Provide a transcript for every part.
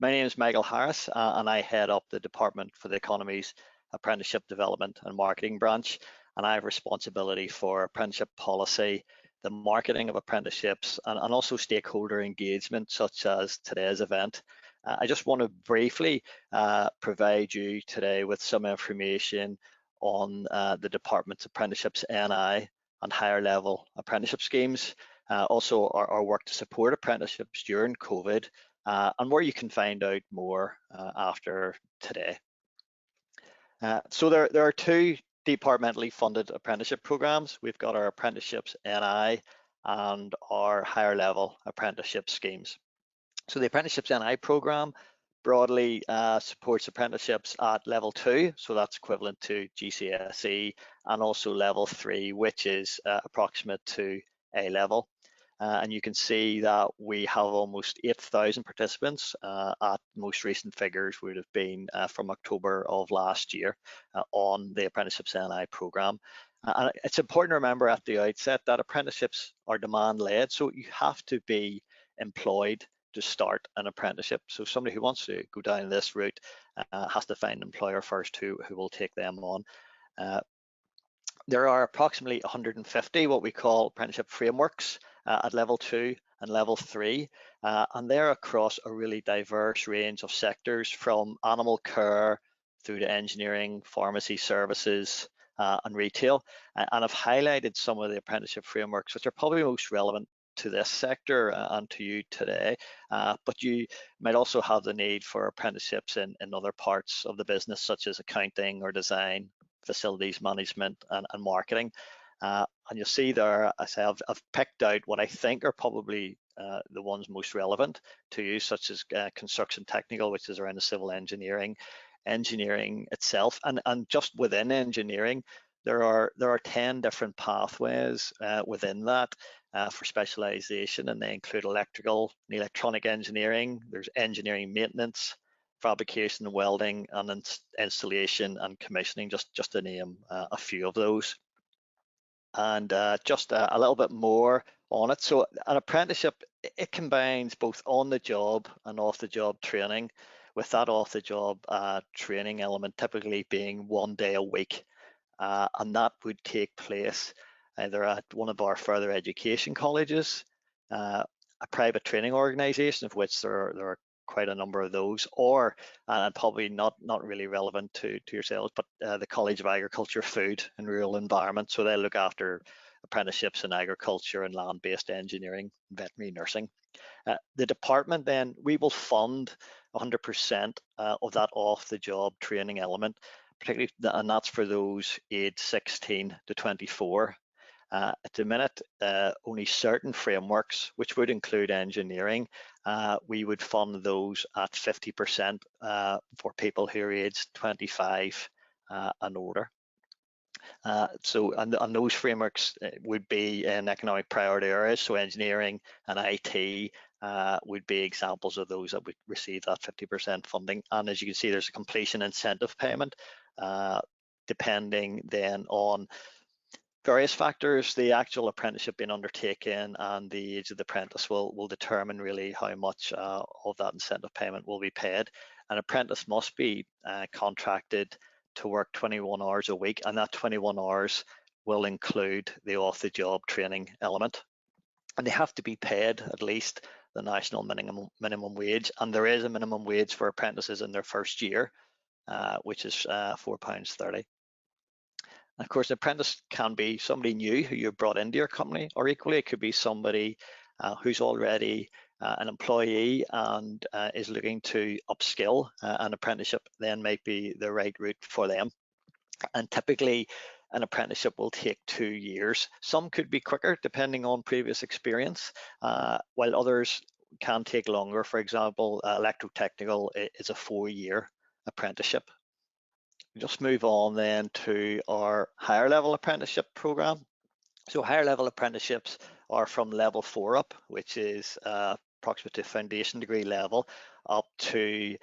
My name is Michael Harris, and I head up the Department for the Economy's Apprenticeship Development and Marketing branch, and I have responsibility for apprenticeship policy, the marketing of apprenticeships, and also stakeholder engagement, such as today's event. I just want to briefly provide you today with some information on the Department's Apprenticeships NI and higher level apprenticeship schemes, also our work to support apprenticeships during COVID, and where you can find out more after today. So there are two departmentally funded apprenticeship programs. We've got our Apprenticeships NI and our higher level apprenticeship schemes. So the Apprenticeships NI program broadly supports apprenticeships at level 2, so that's equivalent to GCSE, and also level 3, which is approximate to A level. And you can see that we have almost 8,000 participants. At most recent figures would have been from October of last year on the Apprenticeships NI program. And it's important to remember at the outset that apprenticeships are demand-led, so you have to be employed to start an apprenticeship. So somebody who wants to go down this route has to find an employer first who will take them on. There are approximately 150 what we call apprenticeship frameworks at level 2 and level 3, and they're across a really diverse range of sectors, from animal care through to engineering, pharmacy services, and retail. And I've highlighted some of the apprenticeship frameworks which are probably most relevant to this sector and to you today, but you might also have the need for apprenticeships in other parts of the business, such as accounting or design, facilities management, and marketing. And you'll see there, as I've picked out what I think are probably the ones most relevant to you, such as construction technical, which is around the civil engineering itself, and just within engineering, there are 10 different pathways within that for specialization, and they include electrical and electronic engineering. There's engineering maintenance, fabrication, welding, and installation and commissioning, just to name a few of those. And just a little bit more on it. So an apprenticeship, it combines both on-the-job and off-the-job training, with that off-the-job training element typically being 1 day a week. And that would take place either at one of our further education colleges, a private training organisation, of which there are quite a number of those, or and probably not really relevant to yourselves, but the College of Agriculture, Food and Rural Environment. So they look after apprenticeships in agriculture and land-based engineering, veterinary nursing. The department then, we will fund 100% of that off-the-job training element, particularly, and that's for those aged 16 to 24. At the minute, only certain frameworks, which would include engineering, we would fund those at 50% for people who are aged 25 and older. So those frameworks would be in economic priority areas, so engineering and IT would be examples of those that would receive that 50% funding. And as you can see, there's a completion incentive payment, depending then on various factors. The actual apprenticeship being undertaken and the age of the apprentice will determine really how much of that incentive payment will be paid. An apprentice must be contracted to work 21 hours a week, and that 21 hours will include the off-the-job training element. And they have to be paid at least the national minimum wage, and there is a minimum wage for apprentices in their first year, which is £4.30. Of course, an apprentice can be somebody new who you've brought into your company, or equally it could be somebody who's already an employee and is looking to upskill. An apprenticeship then might be the right route for them. And typically an apprenticeship will take 2 years. Some could be quicker depending on previous experience, while others can take longer. For example, electrotechnical is a 4-year apprenticeship. Just move on then to our higher level apprenticeship program. So higher level apprenticeships are from level 4 up, which is approximate to foundation degree level, up to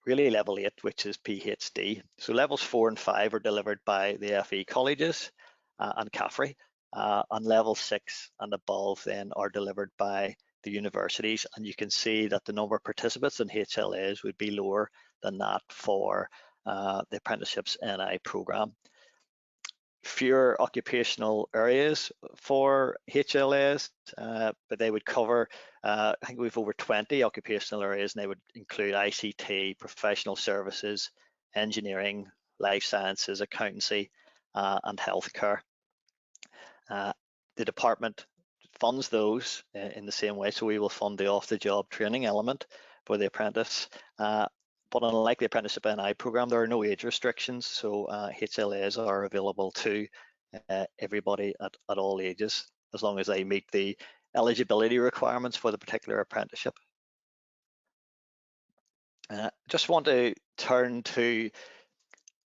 really level 8, which is PhD. So levels 4 and 5 are delivered by the FE colleges and CAFRE, and level 6 and above then are delivered by the universities, and you can see that the number of participants in HLAs would be lower than that for the apprenticeships NI programme. Fewer occupational areas for HLAs, but they would cover, I think we've over 20 occupational areas, and they would include ICT, professional services, engineering, life sciences, accountancy, and healthcare. The department funds those in the same way, so we will fund the off-the-job training element for the apprentice. But unlike the apprenticeship NI programme, there are no age restrictions, so HLAs are available to everybody at all ages, as long as they meet the eligibility requirements for the particular apprenticeship. Just want to turn to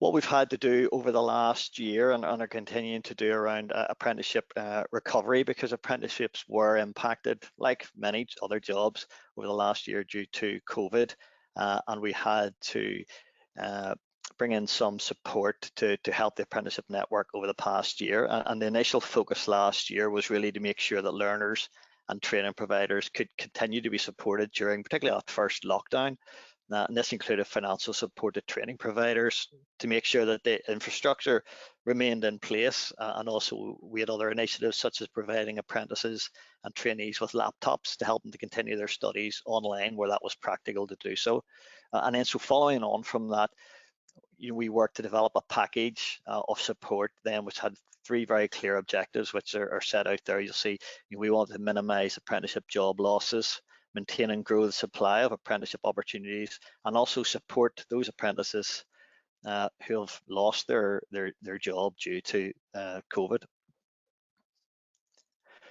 what we've had to do over the last year and are continuing to do around apprenticeship recovery, because apprenticeships were impacted, like many other jobs, over the last year due to COVID, and we had to bring in some support to help the apprenticeship network over the past year. And the initial focus last year was really to make sure that learners and training providers could continue to be supported during particularly that first lockdown. And this included financial support to training providers to make sure that the infrastructure remained in place. And also we had other initiatives such as providing apprentices and trainees with laptops to help them to continue their studies online where that was practical to do so. And then so following on from that, we worked to develop a package of support then, which had three very clear objectives, which are set out there. You'll see we wanted to minimise apprenticeship job losses, maintain and grow the supply of apprenticeship opportunities, and also support those apprentices who have lost their job due to COVID.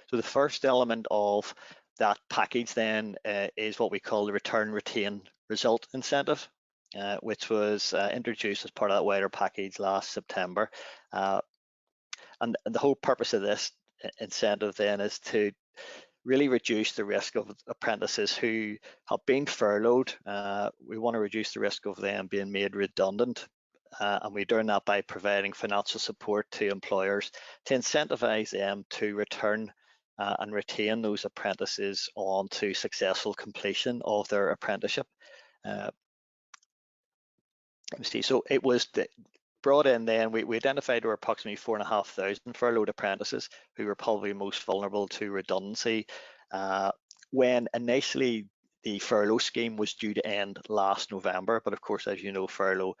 So the first element of that package then is what we call the Return, Retain, Result incentive, which was introduced as part of that wider package last September. And the whole purpose of this incentive then is to really reduce the risk of apprentices who have been furloughed. We want to reduce the risk of them being made redundant, and we're doing that by providing financial support to employers to incentivize them to return and retain those apprentices on to successful completion of their apprenticeship. So it was brought in then, we identified there were approximately 4,500 furloughed apprentices who were probably most vulnerable to redundancy when initially the furlough scheme was due to end last November. But of course, as you know, furlough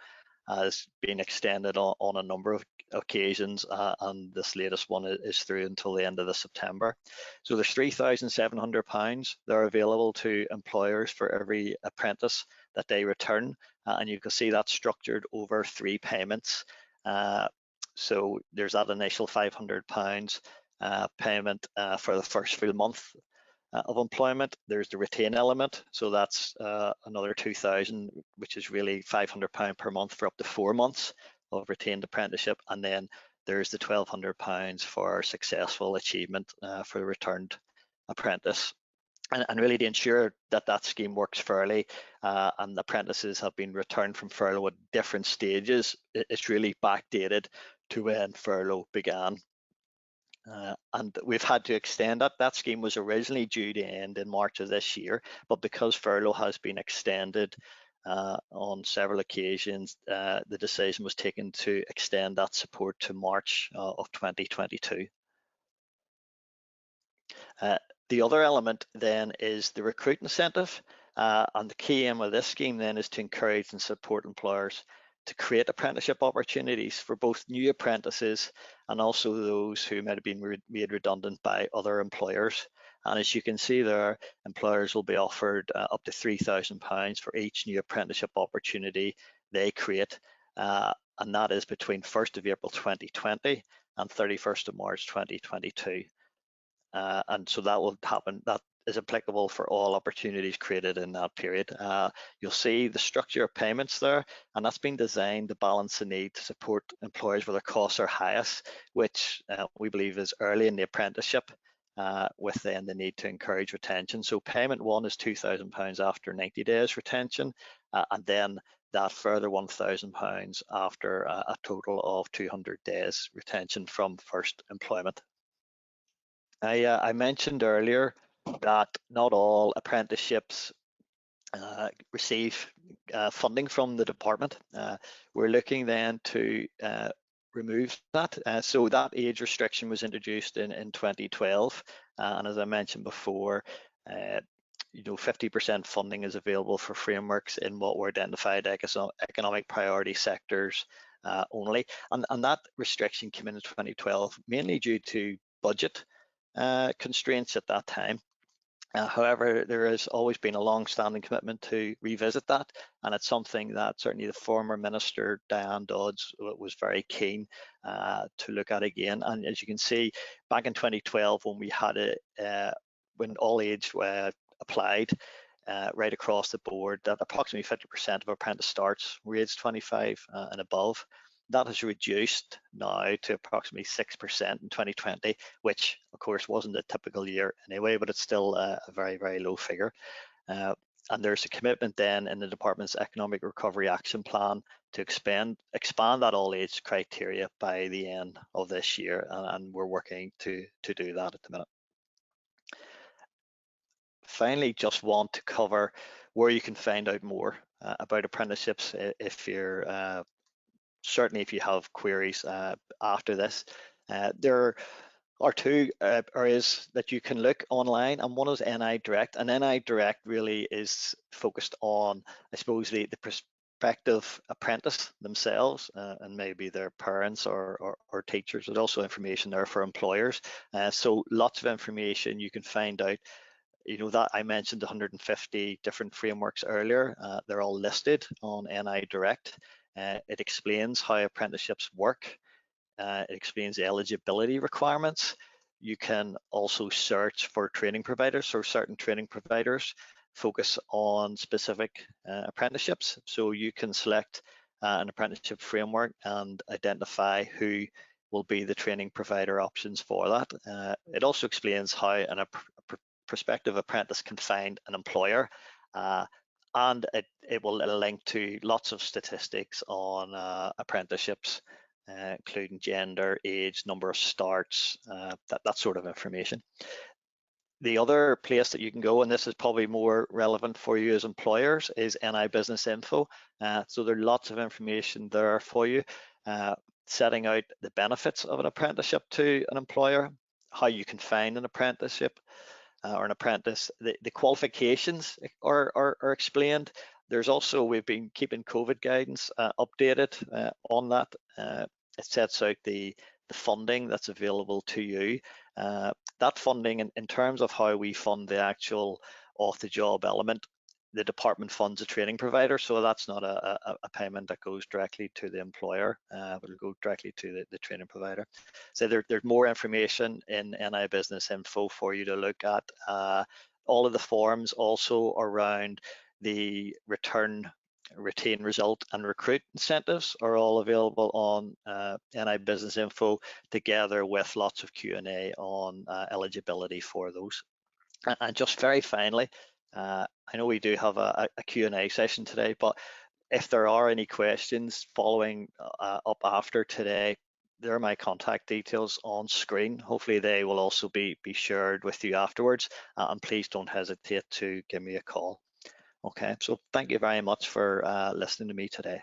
has been extended on a number of occasions, and this latest one is through until the end of September. So there's £3,700 that are available to employers for every apprentice that they return, and you can see that structured over 3 payments. So there's that initial £500 payment for the first full month of employment. There's the retain element, so that's another 2,000, which is really £500 per month for up to 4 months of retained apprenticeship, and then there's the £1,200 for successful achievement for the returned apprentice. And really to ensure that that scheme works fairly and apprentices have been returned from furlough at different stages, it's really backdated to when furlough began. And we've had to extend that. That scheme was originally due to end in March of this year, but because furlough has been extended on several occasions, the decision was taken to extend that support to March of 2022. The other element then is the recruit incentive, and the key aim of this scheme then is to encourage and support employers to create apprenticeship opportunities for both new apprentices and also those who might have been made redundant by other employers. And as you can see there, employers will be offered up to £3,000 for each new apprenticeship opportunity they create, and that is between 1st of April 2020 and 31st of March 2022. And so that will happen, that is applicable for all opportunities created in that period. You'll see the structure of payments there, and that's been designed to balance the need to support employers where their costs are highest, which we believe is early in the apprenticeship, with then the need to encourage retention. So payment one is £2,000 after 90 days retention, and then that further £1,000 after a total of 200 days retention from first employment. I mentioned earlier that not all apprenticeships receive funding from the department. We're looking then to remove that. So that age restriction was introduced in 2012, and as I mentioned before, 50% funding is available for frameworks in what were identified economic priority sectors only, and that restriction came in 2012 mainly due to budget constraints at that time. However, there has always been a long-standing commitment to revisit that, and it's something that certainly the former Minister, Diane Dodds, was very keen to look at again. And as you can see, back in 2012, when we had it, when all age applied right across the board, that approximately 50% of apprentice starts were aged 25 and above. That has reduced now to approximately 6% in 2020, which of course wasn't a typical year anyway, but it's still a very, very low figure. And there's a commitment then in the department's Economic Recovery Action Plan to expand that all age criteria by the end of this year, and we're working to do that at the minute. Finally, just want to cover where you can find out more about apprenticeships if you're certainly if you have queries after this. There are two areas that you can look online, and one is NI Direct, and NI Direct really is focused on, I suppose, the prospective apprentice themselves and maybe their parents or teachers. There's also information there for employers, so lots of information you can find out. That I mentioned 150 different frameworks earlier. They're all listed on NI Direct. It explains how apprenticeships work. It explains the eligibility requirements. You can also search for training providers, so certain training providers focus on specific apprenticeships. So you can select an apprenticeship framework and identify who will be the training provider options for that. It also explains how a prospective apprentice can find an employer, and it will link to lots of statistics on apprenticeships, including gender, age, number of starts, that sort of information. The other place that you can go, and this is probably more relevant for you as employers, is NI Business Info. So there are lots of information there for you, setting out the benefits of an apprenticeship to an employer, how you can find an apprenticeship or an apprentice. The qualifications are explained. There's also, we've been keeping COVID guidance updated on that. It sets out the funding that's available to you. That funding, in terms of how we fund the actual off-the-job element, the department funds a training provider, so that's not a payment that goes directly to the employer, but it'll go directly to the training provider. So there's more information in NI Business Info for you to look at. All of the forms also around the retain result and recruit incentives are all available on NI Business Info, together with lots of Q&A on eligibility for those. And just very finally, I know we do have a Q&A session today, but if there are any questions following up after today, there are my contact details on screen. Hopefully they will also be shared with you afterwards, and please don't hesitate to give me a call. Okay, so thank you very much for listening to me today.